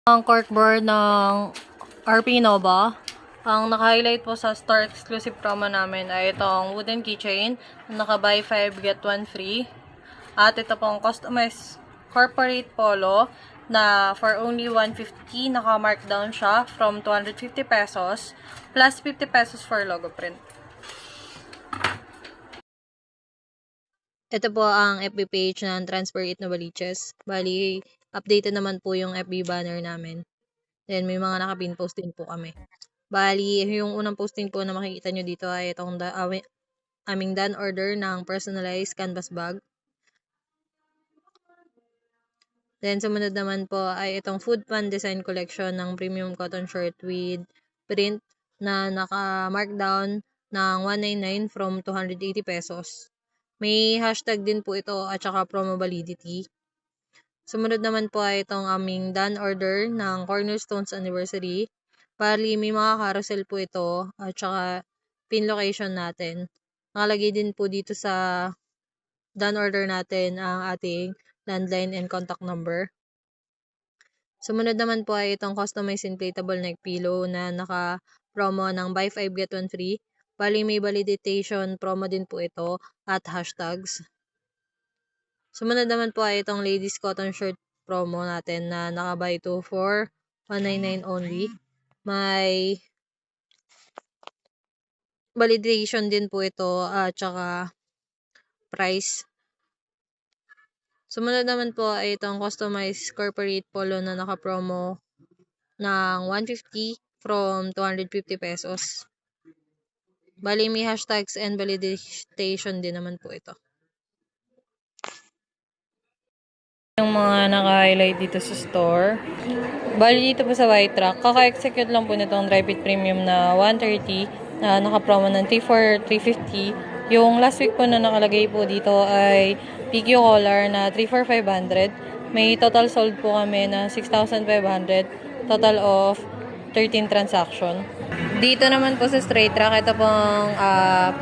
Ang corkboard ng RP Nova. Ang naka-highlight po sa store exclusive promo namin ay itong wooden keychain. Naka-buy 5 get 1 free. At ito pong customized corporate polo na for only 150, naka-markdown siya from 250 pesos plus 50 pesos for logo print. Ito po ang FB page ng Transfer It Novaliches. Bali, updated naman po yung FB banner namin. Then, may mga nakapin post din po kami. Bali, yung unang posting po na makikita nyo dito ay itong aming done order ng personalized canvas bag. Then, sumunod naman po ay itong food pan design collection ng premium cotton shirt with print na naka-markdown ng 199 from 280 pesos. May hashtag din po ito at saka promo validity. Sumunod naman po ay itong aming done order ng Cornerstones Anniversary. Bali, may mga carousel po ito at saka pin location natin. Nakalagay din po dito sa done order natin ang ating landline and contact number. Sumunod naman po ay itong customized inflatable neck pillow na naka-promo ng buy 5 get 1 free. Bali, may validation promo din po ito at hashtags. Sumunod naman po ay itong ladies cotton shirt promo natin na naka-buy 2 for 199 only. May validation din po ito at saka price. Sumunod naman po ay itong customized corporate polo na naka-promo ng 150 from 250 pesos. Bali, may hashtags and validation din naman po ito. Yung mga naka-highlight dito sa store. Bali, dito po sa white track, kaka-execute lang po nitong dry fit premium na 130 na naka-promo ng 3 for 350. Yung last week po na nakalagay po dito ay PQ collar na 3 for 500. May total sold po kami na 6,500. Total of 13 transaction. Dito naman po sa straight track, ito pong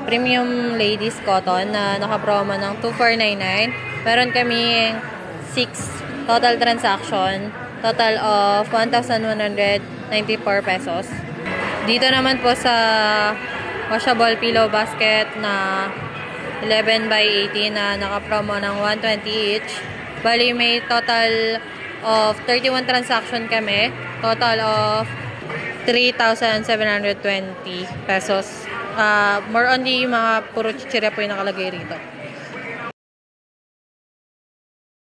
premium ladies cotton na naka-promo ng 2,499. Meron kami 6 total transaction. Total of 1,194 pesos. Dito naman po sa washable pillow basket na 11 by 18 na naka-promo ng 120 each. Bali, may total of 31 transaction kami. Total of 3,720 pesos. More on the mga puro chichirya po yung nakalagay rito.